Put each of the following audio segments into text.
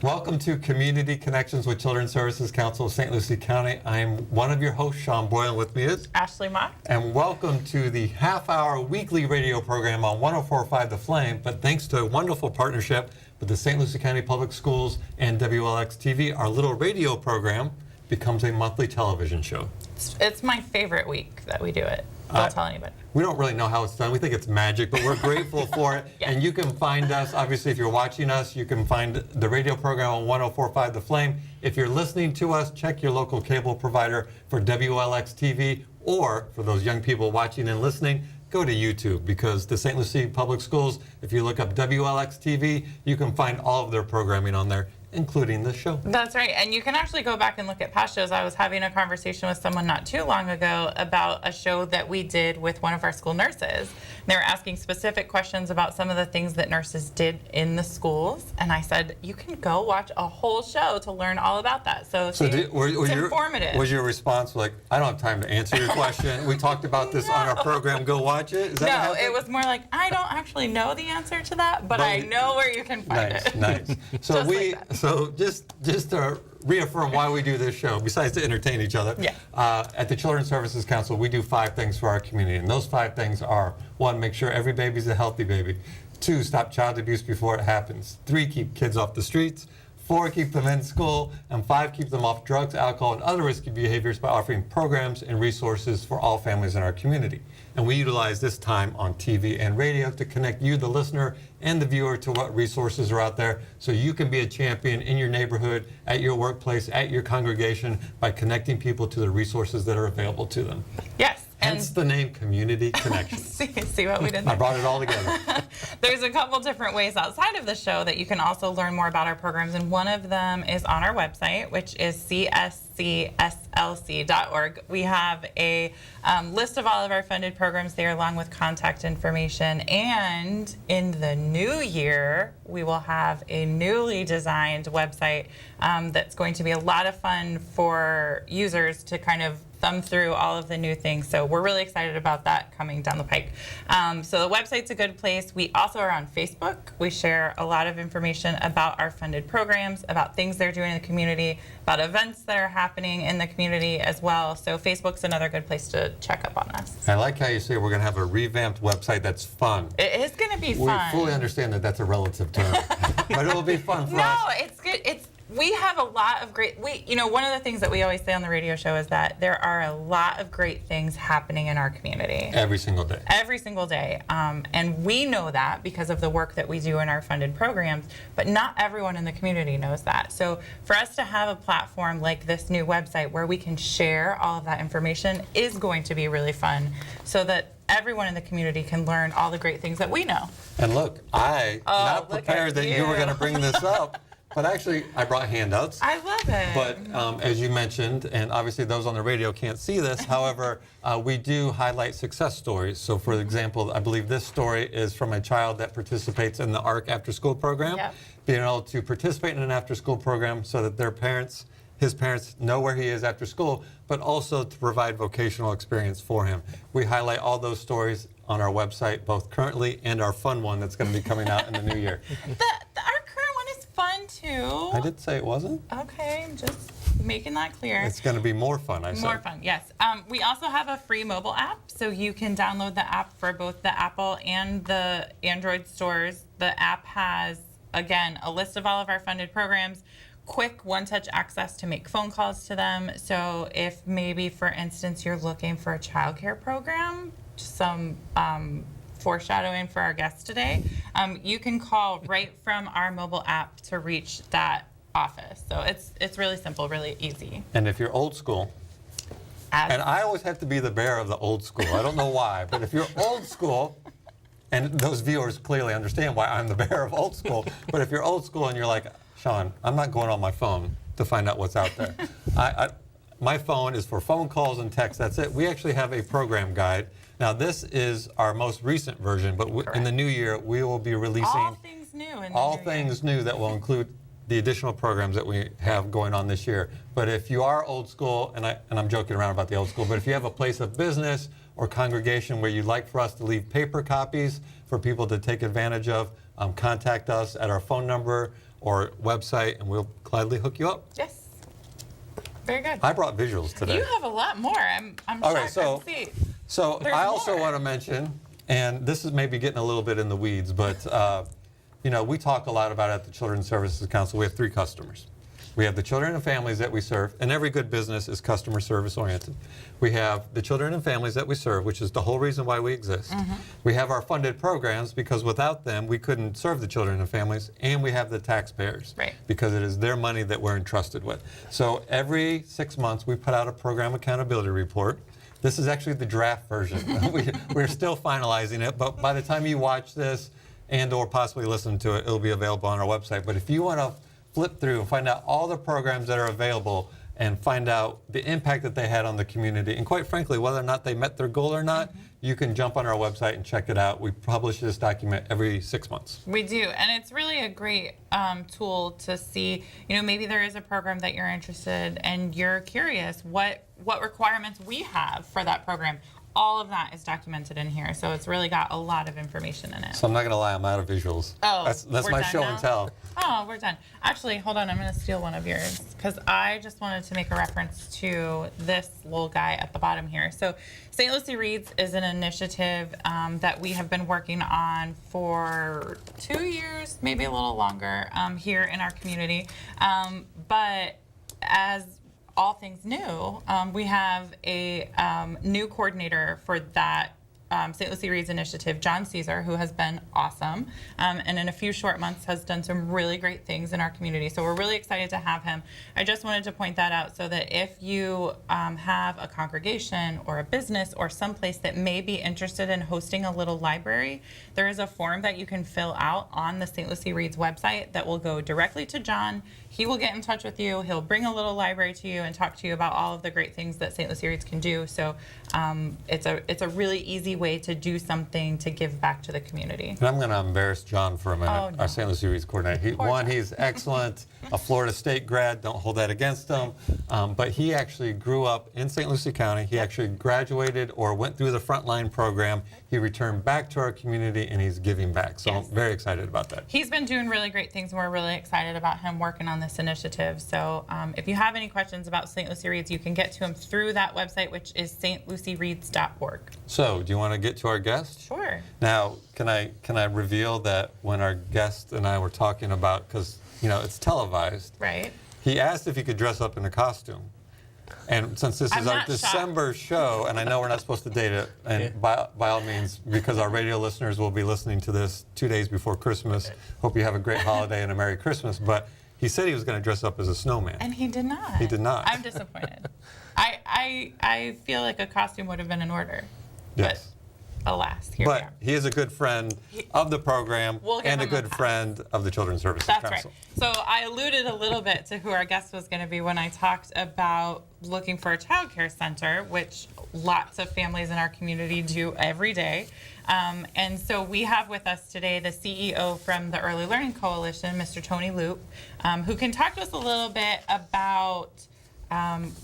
Welcome to Community Connections with Children's Services Council of St. Lucie County. I'm one of your hosts, Sean Boyle, and with me is Ashley Mock. And welcome to the half-hour weekly radio program on 104.5 The Flame. But thanks to a wonderful partnership with the St. Lucie County Public Schools and WLX-TV, our little radio program becomes a monthly television show. It's my favorite week that we do it. Don't tell anybody. We don't really know how it's done. We think it's magic, but we're grateful for it. Yeah. And you can find us, obviously, if you're watching us, you can find the radio program on 104.5 The Flame. If you're listening to us, check your local cable provider for WLX TV, or for those young people watching and listening, go to YouTube, because the St. Lucie Public Schools, if you look up WLX TV, you can find all of their programming on there, including this show. That's right. And you can actually go back and look at past shows. I was having a conversation with someone not too long ago about a show that we did with one of our school nurses. They were asking specific questions about some of the things that nurses did in the schools. And I said, you can go watch a whole show to learn all about that. So it's informative. Was your response like, I don't have time to answer your question? We talked about this on our program. Go watch it? Is that no, it was more like, I don't actually know the answer to that, but I know where you can find it. Nice. So just to reaffirm why we do this show, besides to entertain each other, at the Children's Services Council, we do 5 things for our community. And those 5 things are, 1, make sure every baby's a healthy baby. 2, stop child abuse before it happens. 3, keep kids off the streets. 4, keep them in school. And 5, keep them off drugs, alcohol, and other risky behaviors by offering programs and resources for all families in our community. And we utilize this time on TV and radio to connect you, the listener, and the viewer to what resources are out there, so you can be a champion in your neighborhood, at your workplace, at your congregation, by connecting people to the resources that are available to them. Yes. Hence the name Community Connections. See what we did there? I brought it all together. There's a couple different ways outside of the show that you can also learn more about our programs, and one of them is on our website, which is cscslc.org. We have a list of all of our funded programs there, along with contact information. And in the new year, we will have a newly designed website that's going to be a lot of fun for users to kind of thumb through all of the new things. So we're really excited about that coming down the pike. So the website's a good place. We also are on Facebook. We share a lot of information about our funded programs, about things they're doing in the community, about events that are happening in the community as well. So Facebook's another good place to check up on us. I like how you say we're going to have a revamped website that's fun. It is going to be fun. We fully understand that that's a relative term, but it will be fun for us. No, it's good. We have a lot of great, one of the things that we always say on the radio show is that there are a lot of great things happening in our community. Every single day. Every single day. And we know that because of the work that we do in our funded programs, but not everyone in the community knows that. So for us to have a platform like this new website where we can share all of that information is going to be really fun, so that everyone in the community can learn all the great things that we know. And look, not prepared that you were going to bring this up. But actually, I brought handouts. I love it. But as you mentioned, and obviously those on the radio can't see this, however, we do highlight success stories. So for example, I believe this story is from a child that participates in the ARC after-school program. Yep. Being able to participate in an after-school program so that his parents know where he is after school, but also to provide vocational experience for him. We highlight all those stories on our website, both currently and our fun one that's going to be coming out in the new year. Our current one is fun too. I did say it wasn't. Okay, I'm just making that clear. It's going to be more fun, I said. More fun, yes. We also have a free mobile app, so you can download the app for both the Apple and the Android stores. The app has, again, a list of all of our funded programs, quick one-touch access to make phone calls to them. So if maybe, for instance, you're looking for a childcare program, some foreshadowing for our guests today, you can call right from our mobile app to reach that office. So it's really simple, really easy. And if you're old school, and I always have to be the bearer of the old school. I don't know why, but if you're old school, and those viewers clearly understand why I'm the bearer of old school, but if you're old school and you're like, Sean, I'm not going on my phone to find out what's out there. My phone is for phone calls and texts. That's it. We actually have a program guide. Now, this is our most recent version, but in the new year, we will be releasing all things new. All things new that will include the additional programs that we have going on this year. But if you are old school, and I'm joking around about the old school, but if you have a place of business or congregation where you'd like for us to leave paper copies for people to take advantage of, contact us at our phone number or website, and we'll gladly hook you up. Yes. Very good. I brought visuals today. You have a lot more. I'm All shocked right, so, to see. so There's I also more. want to mention, and this is maybe getting a little bit in the weeds, but you know, we talk a lot about at the Children's Services Council, we have 3 customers. We have the children and families that we serve, and every good business is customer service oriented. We have the children and families that we serve, which is the whole reason why we exist. We have our funded programs, because without them, we couldn't serve the children and families, and we have the taxpayers, Right. because it is their money that we're entrusted with. So every 6 months, we put out a program accountability report. This is actually the draft version. We're still finalizing it, but by the time you watch this and or possibly listen to it, it'll be available on our website. But if you want to flip through and find out all the programs that are available and find out the impact that they had on the community, and quite frankly, whether or not they met their goal or not, you can jump on our website and check it out. We publish this document every 6 months. We do, and it's really a great tool to see, you know, maybe there is a program that you're interested and you're curious what requirements we have for that program. All of that is documented in here, so it's really got a lot of information in it. So I'm not going to lie, I'm out of visuals. Oh, that's we're my done show now? and tell. Oh, we're done. Actually, hold on. I'm going to steal one of yours because I just wanted to make a reference to this little guy at the bottom here. So St. Lucie Reads is an initiative that we have been working on for 2 years, maybe a little longer, here in our community. But as all things new, we have a new coordinator for that St. Lucie Reads initiative, John Caesar, who has been awesome, and in a few short months has done some really great things in our community. So we're really excited to have him. I just wanted to point that out so that if you have a congregation or a business or someplace that may be interested in hosting a little library, there is a form that you can fill out on the St. Lucie Reads website that will go directly to John. He will get in touch with you. He'll bring a little library to you and talk to you about all of the great things that St. Lucie Reads can do. So it's a really easy way to do something to give back to the community. And I'm going to embarrass John for a minute, Oh, no. our St. Lucie Reads coordinator. He's excellent, a Florida State grad, don't hold that against him, but he actually grew up in St. Lucie County. He actually graduated or went through the frontline program. He returned back to our community, and he's giving back. So Yes. I'm very excited about that. He's been doing really great things, and we're really excited about him working on this initiative. So if you have any questions about St. Lucie Reads, you can get to him through that website, which is stluciereads.org. So do you want to get to our guest? Sure. Now, can I reveal that when our guest and I were talking about, because you know it's televised, Right. he asked if he could dress up in a costume. And since this I'm is our not shocked. December show, and I know we're not supposed to date it, and by all means, because our radio listeners will be listening to this 2 days before Christmas, hope you have a great holiday and a Merry Christmas, but he said he was going to dress up as a snowman. And he did not. He did not. I'm disappointed. I feel like a costume would have been in order. Yes. But alas, here we But are. he is a good friend of the program We'll give and a him a good pass. friend of the Children's Services That's right. Council. So I alluded a little bit to who our guest was going to be when I talked about looking for a child care center, which lots of families in our community do every day. And so we have with us today the CEO from the Early Learning Coalition, Mr. Tony Loupe, who can talk to us a little bit about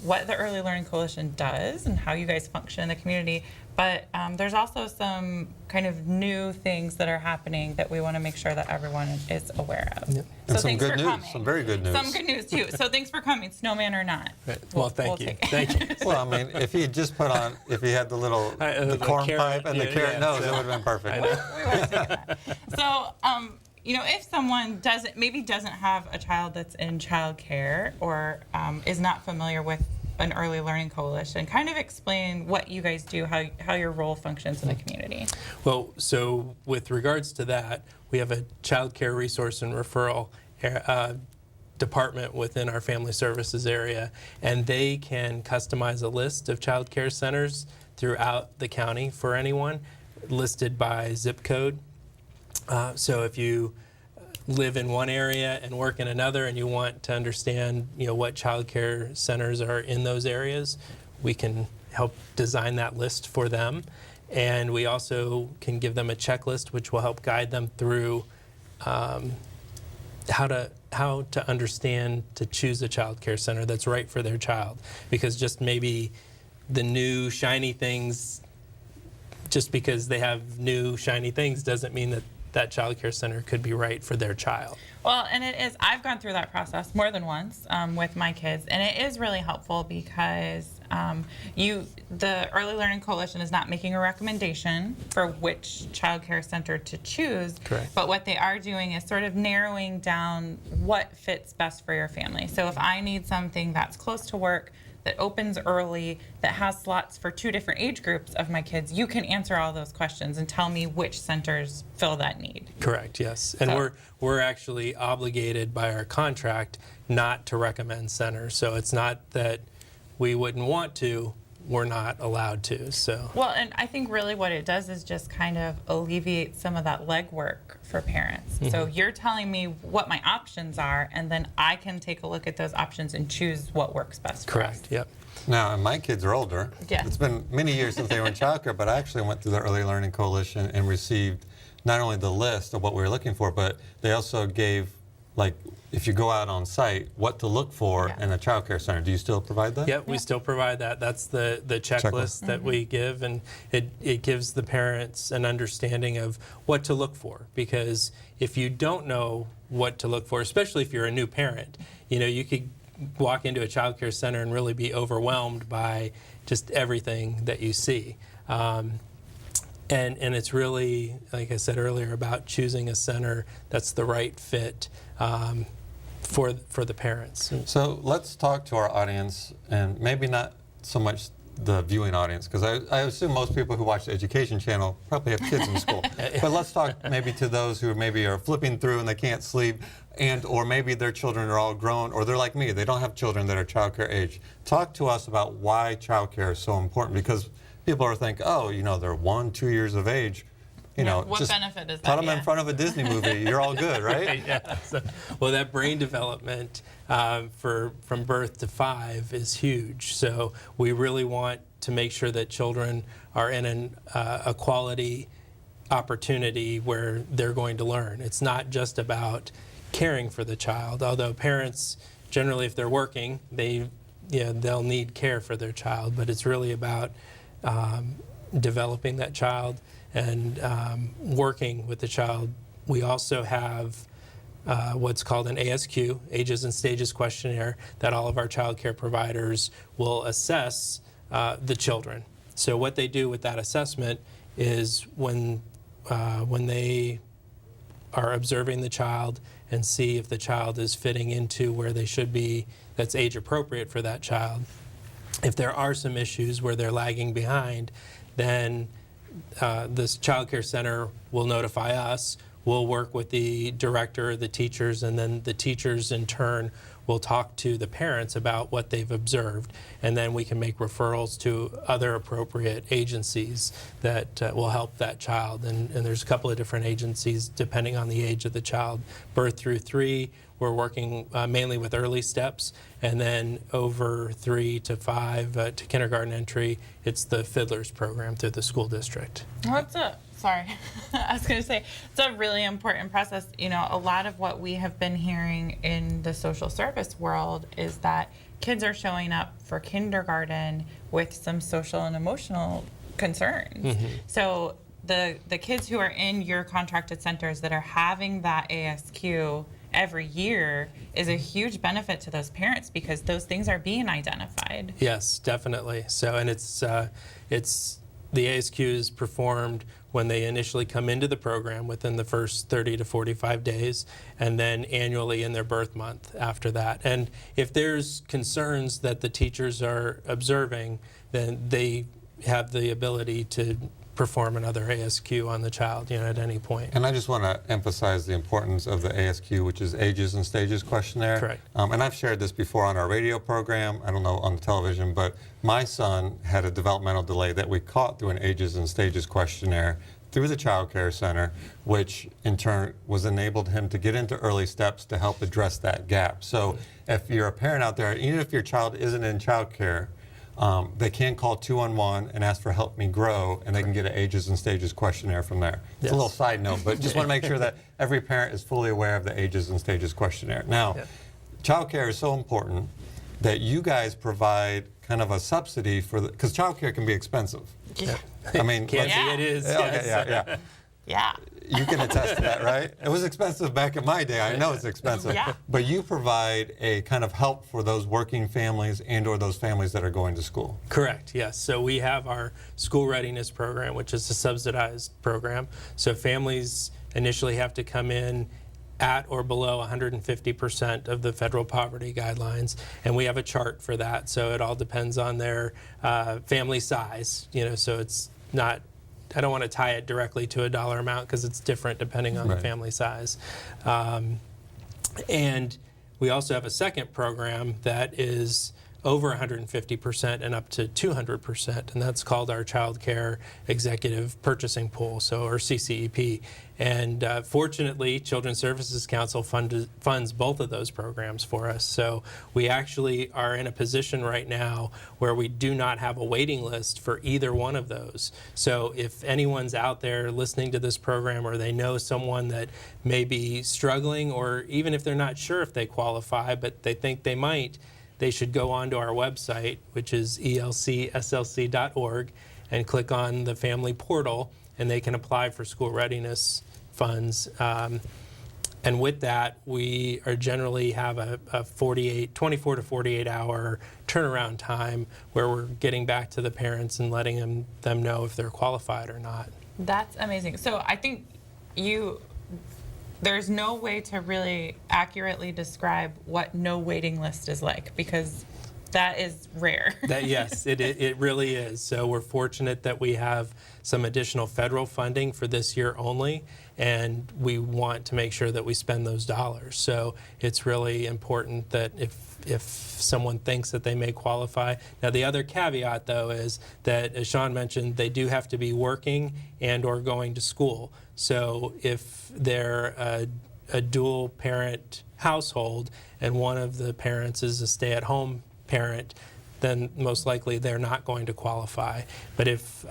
what the Early Learning Coalition does and how you guys function in the community. But there's also some kind of new things that are happening that we want to make sure that everyone is aware of. Yep. And some thanks good for news, coming. some very good news. Some good news too. So thanks for coming, snowman or not. Right. Well, thank you. take it. Thank you. Well, I mean, if he had just put on, if he had the little the corn carrot, pipe and the yeah, carrot yeah, nose, so- it would have been perfect. I know. We were taking that. So, you know, if someone doesn't have a child that's in child care or is not familiar with an Early Learning Coalition, kind of explain what you guys do, how your role functions in the community. Well, so with regards to that, we have a child care resource and referral department within our family services area, and they can customize a list of child care centers throughout the county for anyone, listed by zip code. So if you live in one area and work in another and you want to understand, you know, what child care centers are in those areas, we can help design that list for them. And we also can give them a checklist which will help guide them through how to understand to choose a child care center that's right for their child. Because just maybe the new shiny things, just because they have new shiny things doesn't mean that that child care center could be right for their child. Well, and it is, I've gone through that process more than once with my kids, and it is really helpful because the Early Learning Coalition is not making a recommendation for which child care center to choose. Correct. But what they are doing is sort of narrowing down what fits best for your family. So if I need something that's close to work, that opens early, that has slots for 2 different age groups of my kids, you can answer all those questions and tell me which centers fill that need. Correct, yes. And So- we're actually obligated by our contract not to recommend centers. So it's not that we wouldn't want to, we're not allowed to. So Well, and I think really what it does is just kind of alleviate some of that legwork for parents. So you're telling me what my options are, and then I can take a look at those options and choose what works best for us. correct, yep. Now, and my kids are older. Yeah. It's been many years since they were in childcare, but I actually went through the Early Learning Coalition and received not only the list of what we were looking for, but they also gave, like, if you go out on site, what to look for Yeah. in a child care center. Do you still provide that? Yep, we still provide that. That's the checklist that we give, and it gives the parents an understanding of what to look for. Because if you don't know what to look for, especially if you're a new parent, you could walk into a child care center and really be overwhelmed by just everything that you see. And it's really, like I said earlier, about choosing a center that's the right fit for the parents. So let's talk to our audience, and maybe not so much the viewing audience, because I assume most people who watch the Education Channel probably have kids in school. But let's talk maybe to those who maybe are flipping through and they can't sleep, or maybe their children are all grown, or they're like me, they don't have children that are childcare age. Talk to us about why childcare is so important, because people are thinking, oh, they're 1, 2 years of age. What just benefit is that? put them Yeah. in front of a Disney movie, you're all good, right? Yeah. Well, that brain development from birth to 5 is huge. So we really want to make sure that children are in a quality opportunity where they're going to learn. It's not just about caring for the child, although parents generally, if they're working, they'll need care for their child, but it's really about developing that child and working with the child. We also have what's called an ASQ, Ages and Stages Questionnaire, that all of our child care providers will assess the children. So what they do with that assessment is when they are observing the child and see if the child is fitting into where they should be, that's age appropriate for that child. If there are some issues where they're lagging behind, then this child care center will notify us. We'll work with the director, the teachers, and then the teachers in turn will talk to the parents about what they've observed. And then we can make referrals to other appropriate agencies that will help that child. And there's a couple of different agencies depending on the age of the child. Birth through 3, we're working mainly with early steps. And then over 3 to 5 to kindergarten entry, it's the Fiddlers program through the school district. Sorry, I was going to say, it's a really important process. A lot of what we have been hearing in the social service world is that kids are showing up for kindergarten with some social and emotional concerns. So the kids who are in your contracted centers that are having that ASQ every year is a huge benefit to those parents because those things are being identified. Yes, definitely. So, and it's the ASQ is performed when they initially come into the program within the first 30 to 45 days, and then annually in their birth month after that. And if there's concerns that the teachers are observing, then they have the ability to perform another ASQ on the child, at any point. And I just want to emphasize the importance of the ASQ, which is Ages and Stages Questionnaire. Correct. And I've shared this before on our radio program, I don't know on the television, but my son had a developmental delay that we caught through an Ages and Stages Questionnaire through the child care center, which in turn was enabled him to get into early steps to help address that gap. So if you're a parent out there, even if your child isn't in child care, they can call 211 and ask for Help Me Grow, and they can get an Ages and Stages Questionnaire from there. It's a little side note, but just want to make sure that every parent is fully aware of the Ages and Stages Questionnaire. Now, child care is so important that you guys provide kind of a subsidy for the, because child care can be expensive. Yeah. I mean, Can't let's- see it is. Okay, Yes. yeah. Yeah. You can attest to that, right? It was expensive back in my day. I know it's expensive. Yeah. But you provide a kind of help for those working families and or those families that are going to school. Correct, yes. So we have our school readiness program, which is a subsidized program. So families initially have to come in at or below 150% of the federal poverty guidelines, and we have a chart for that. So it all depends on their family size, so it's not, I don't want to tie it directly to a dollar amount because it's different depending on the family size. And we also have a second program that is over 150% and up to 200%, and that's called our Child Care Executive Purchasing Pool, or CCEP. And fortunately, Children's Services Council funds both of those programs for us. So we actually are in a position right now where we do not have a waiting list for either one of those. So if anyone's out there listening to this program, or they know someone that may be struggling, or even if they're not sure if they qualify, but they think they might, they should go onto our website, which is elcslc.org, and click on the family portal, and they can apply for school readiness funds. And with that, we are generally have a 24 to 48 hour turnaround time where we're getting back to the parents and letting them know if they're qualified or not. That's amazing. So I think there's no way to really accurately describe what no waiting list is like, because that is rare. Yes, it really is. So we're fortunate that we have some additional federal funding for this year only, and we want to make sure that we spend those dollars. So it's really important that if someone thinks that they may qualify. Now the other caveat though is that, as Sean mentioned, they do have to be working and or going to school. So if they're a dual parent household and one of the parents is a stay-at-home parent, then most likely they're not going to qualify. But if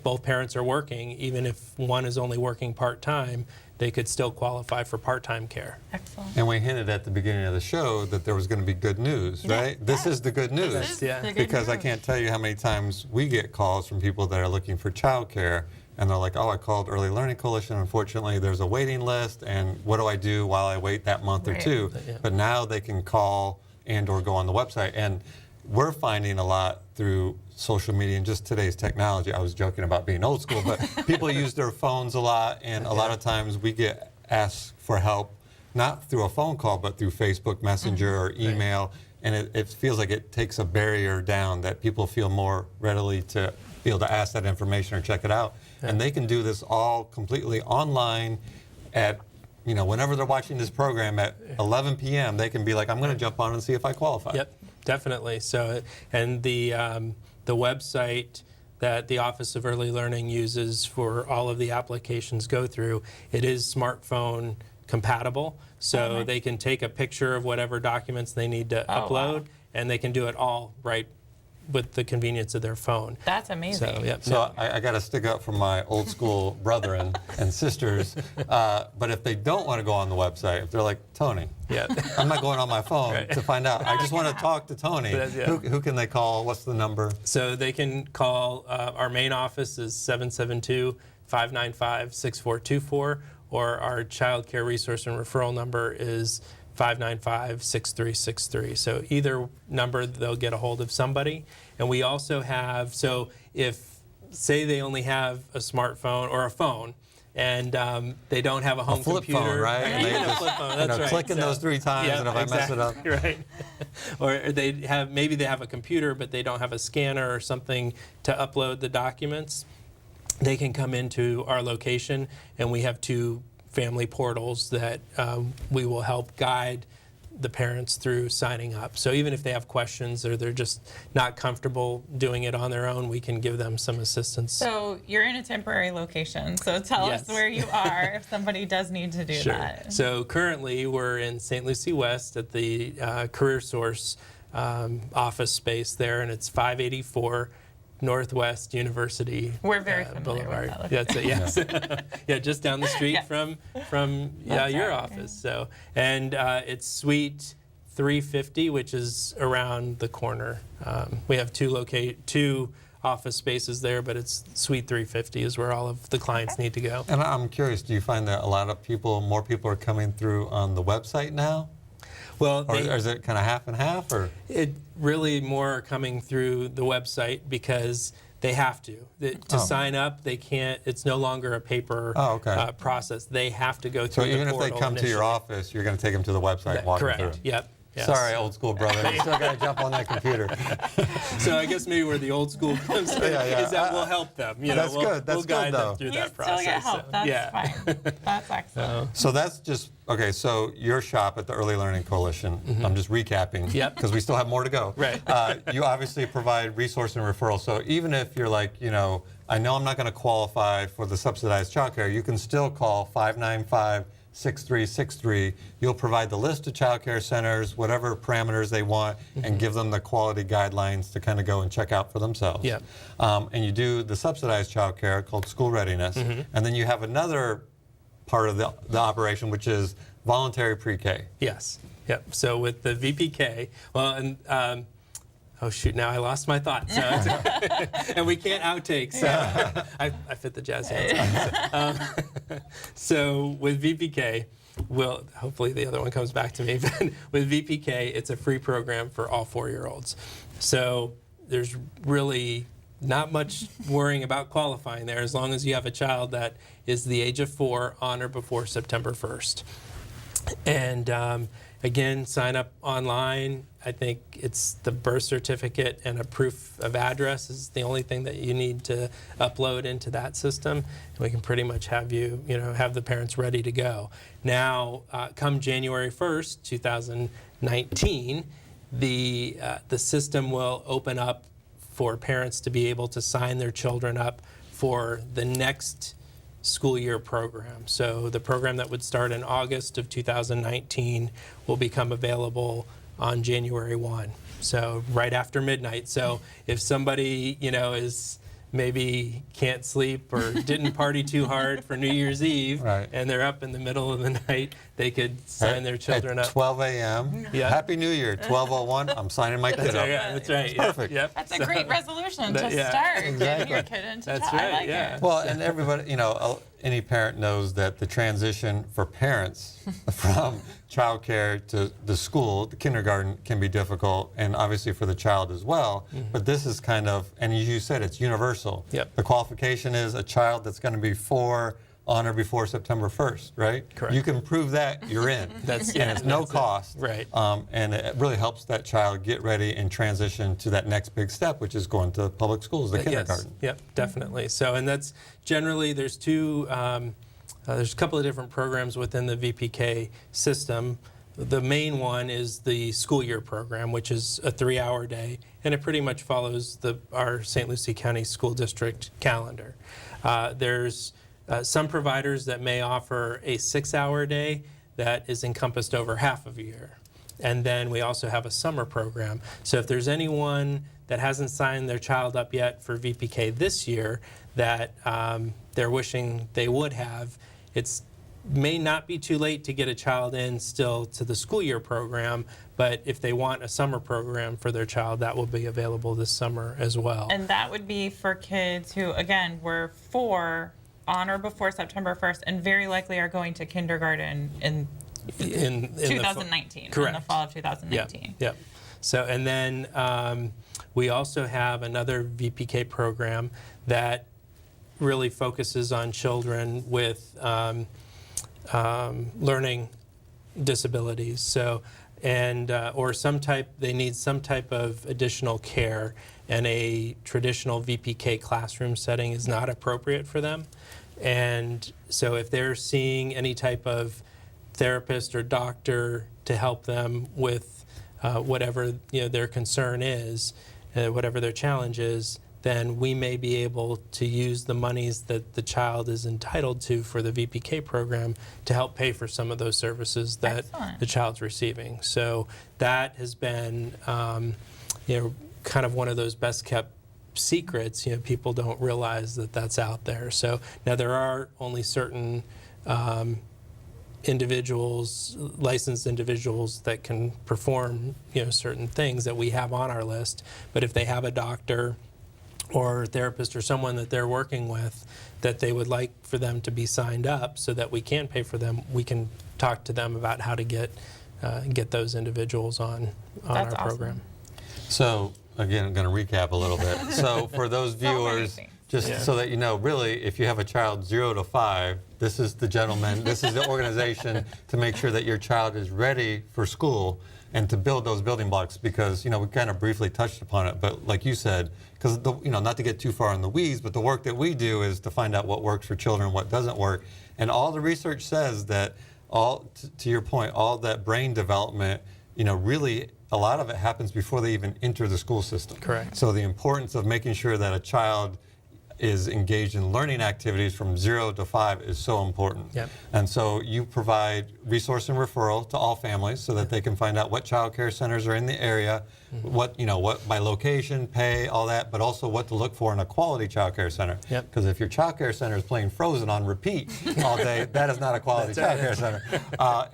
both parents are working, even if one is only working part-time, they could still qualify for part-time care. Excellent. And we hinted at the beginning of the show that there was going to be good news, right? This is the good news. This is the good Because I news. can't tell you how many times we get calls from people that are looking for childcare, and they're like, oh, I called Early Learning Coalition. Unfortunately, there's a waiting list, and what do I do while I wait that month or Right. two? Yeah. But now they can call and or go on the website. And we're finding a lot through social media and just today's technology. I was joking about being old school, but people use their phones a lot, and a lot of times we get asked for help, not through a phone call, but through Facebook Messenger or email. And it feels like it takes a barrier down that people feel more readily to be able to ask that information or check it out. And they can do this all completely online at, whenever they're watching this program at 11 p.m., they can be like, I'm going to jump on and see if I qualify. Yep, definitely. So, and the website that the Office of Early Learning uses for all of the applications go through, it is smartphone compatible. So they can take a picture of whatever documents they need to upload, and they can do it all right with the convenience of their phone. That's amazing. So, yep. So I got to stick up for my old school brethren and sisters. But if they don't want to go on the website, if they're like, Tony, Yeah. I'm not going on my phone to find out. I just want to talk to Tony. Yeah. Who can they call? What's the number? So they can call, our main office is 772-595-6424, or our child care resource and referral number is 595-6363. So either number, they'll get a hold of somebody. And we also have, so if, say they only have a smartphone or a phone, and they don't have a home flip computer. phone, right? And they Even a just, flip phone, that's right. clicking So- those 3 times, Yeah, and if I mess it up. Right. Or maybe they have a computer, but they don't have a scanner or something to upload the documents. They can come into our location, and we have 2 family portals that we will help guide the parents through signing up. So even if they have questions or they're just not comfortable doing it on their own, we can give them some assistance. So you're in a temporary location. So tell Yes. us where you are if somebody does need to do that. So currently we're in St. Lucie West at the Career Source office space there, and it's 584 Northwest University We're very familiar Boulevard. with that location. That's it, yes. Yeah, just down the street Yes. from That's your right, office. So, and it's Suite 350, which is around the corner. We have two office spaces there, but it's Suite 350 is where all of the clients need to go. And I'm curious, do you find that a lot of people, more people are coming through on the website now? Well, Or is it kind of half and half? Or it really more are coming through the website because they have to. To sign up, they can't. It's no longer a paper process. They have to go through the portal. So even if they come to your office, you're going to take them to the website and walk them through? Correct. Yep. Yes. Sorry, old school brother. You still got to jump on that computer. So I guess maybe where the old school comes in is that we'll help them. That's good. That's we'll guide good, though. them through You that still process. get help. So, That's fine. That's excellent. So that's just, okay, so your shop at the Early Learning Coalition, I'm just recapping, because we still have more to go. Right. You obviously provide resource and referral. So even if you're like, I know I'm not going to qualify for the subsidized childcare, you can still call 595-6363. You'll provide the list of childcare centers, whatever parameters they want, and give them the quality guidelines to kind of go and check out for themselves. Yep. And you do the subsidized childcare called school readiness. And then you have another part of the operation, which is voluntary pre-K. Yes. Yep. So with the VPK, well, and oh shoot! Now I lost my thought. So and we can't outtake. So I fit the jazz hands. So with VPK, hopefully the other one comes back to me. But with VPK, it's a free program for all 4-year-olds. So there's really not much worrying about qualifying there, as long as you have a child that is the age of 4 on or before September 1st. And again, sign up online. I think it's the birth certificate and a proof of address is the only thing that you need to upload into that system. And we can pretty much have have the parents ready to go. Now, come January 1st, 2019, the system will open up for parents to be able to sign their children up for the next school year program. So the program that would start in August of 2019 will become available on January 1. So right after midnight. So if somebody, is maybe can't sleep or didn't party too hard for New Year's Eve, and they're up in the middle of the night, they could sign their children at up. 12 a.m. Yeah. Happy New Year, 12:01. I'm signing my kid up. That's right. Perfect. Yep. That's a great resolution to start getting your kid into That's child. right. I like it. Well, and everybody, any parent knows that the transition for parents from childcare to the school, the kindergarten, can be difficult, and obviously for the child as well. But this is kind of, and as you said, it's universal. Yep. The qualification is a child that's going to be 4 on or before September 1st, right? Correct. You can prove that, you're in. And it's no cost. Right. And it really helps that child get ready and transition to that next big step, which is going to public schools, the kindergarten. Yes. Yep, definitely. So, and that's generally, there's there's a couple of different programs within the VPK system. The main one is the school year program, which is a 3-hour day, and it pretty much follows our St. Lucie County School District calendar. There's some providers that may offer a 6-hour day that is encompassed over half of a year. And then we also have a summer program. So if there's anyone that hasn't signed their child up yet for VPK this year that they're wishing they would have, it may not be too late to get a child in still to the school year program, but if they want a summer program for their child, that will be available this summer as well. And that would be for kids who, again, were 4 on or before September 1st and very likely are going to kindergarten in 2019, correct. in the fall of 2019. Yep. So, and then we also have another VPK program that really focuses on children with learning disabilities. So, and or they need some type of additional care, and a traditional VPK classroom setting is not appropriate for them. And so if they're seeing any type of therapist or doctor to help them with whatever their concern is, whatever their challenge is, then we may be able to use the monies that the child is entitled to for the VPK program to help pay for some of those services that the child's receiving. So that has been, kind of one of those best kept secrets. People don't realize that that's out there. So now there are only certain licensed individuals that can perform certain things that we have on our list. But if they have a doctor or therapist or someone that they're working with that they would like for them to be signed up so that we can pay for them, we can talk to them about how to get those individuals on That's our awesome. program. So again, I'm going to recap a little bit. So for those So many viewers, things. just Yeah. so that you know, really, if you have a child 0 to 5, this is the gentleman, this is the organization to make sure that your child is ready for school and to build those building blocks, because, you know, we kind of briefly touched upon it, but like you said, because, you know, not to get too far in the weeds, but the work that we do is to find out what works for children, what doesn't work. And all the research says that to your point, all that brain development, you know, really a lot of it happens before they even enter the school system. Correct. So the importance of making sure that a child is engaged in learning activities from 0 to 5 is so important. Yep. And so you provide resource and referral to all families so that they can find out what child care centers are in the area, what by location, pay, all that, but also what to look for in a quality child care center. Yep. Because if your child care center is playing Frozen on repeat all day, that is not a quality child care center.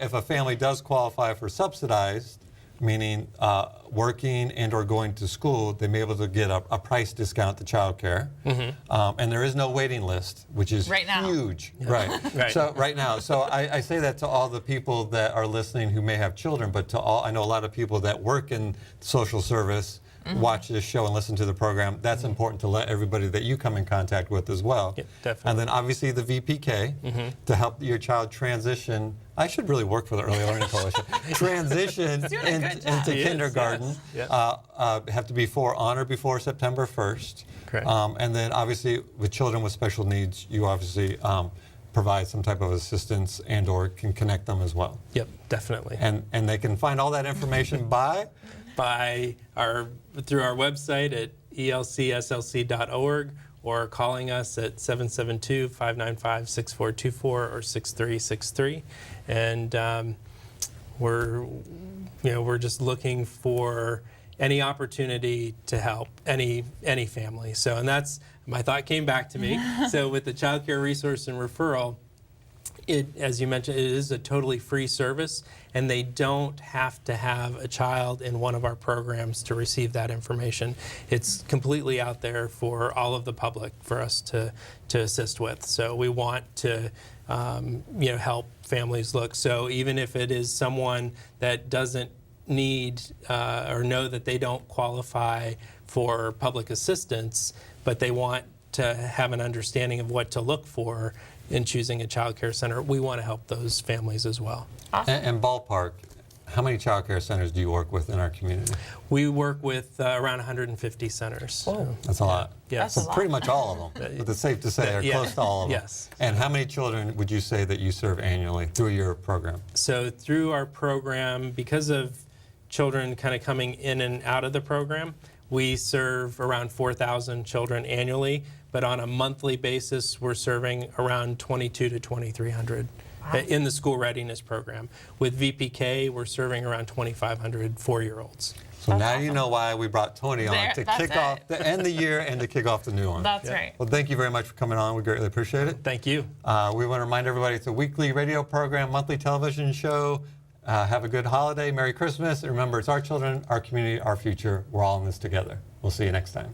If a family does qualify for subsidized, meaning working and or going to school, they may be able to get a price discount to child care. And there is no waiting list, which is Right now. huge. Right. Right. So right now. So I say that to all the people that are listening who may have children, but to all, I know a lot of people that work in social service, watch this show and listen to the program. That's important to let everybody that you come in contact with as well. Yeah, definitely. And then obviously the VPK to help your child transition. I should really work for the Early Learning Coalition. Transition doing a good job. into He is, kindergarten. yes. Have to be on or before September 1st. Correct. And then obviously with children with special needs, you obviously provide some type of assistance and or can connect them as well. Yep, definitely. And they can find all that information Through our website at elcslc.org, or calling us at 772-595-6424 or 6363. And we're just looking for any opportunity to help any family. So, and that's, my thought came back to me. So with the Child Care Resource and Referral, as you mentioned, it is a totally free service, and they don't have to have a child in one of our programs to receive that information. It's completely out there for all of the public for us to assist with. So we want to help families look. So even if it is someone that doesn't need or know that they don't qualify for public assistance, but they want to have an understanding of what to look for in choosing a child care center, we want to help those families as well. Awesome. And ballpark, how many child care centers do you work with in our community? We work with around 150 centers. Oh. That's a lot. Yes. That's a lot. Pretty much all of them. But it's safe to say they're Yeah. close to all of them. Yes. And how many children would you say that you serve annually through your program? So through our program, because of children kind of coming in and out of the program, we serve around 4,000 children annually, but on a monthly basis, we're serving around 2,200 to 2,300 in the school readiness program. With VPK, we're serving around 2,500 4-year-olds. So That's now awesome. you know why we brought Tony on to That's kick off, it. to end the year and to kick off the new one. That's right. Well, thank you very much for coming on. We greatly appreciate it. Thank you. We want to remind everybody it's a weekly radio program, monthly television show. Have a good holiday. Merry Christmas. And remember, it's our children, our community, our future. We're all in this together. We'll see you next time.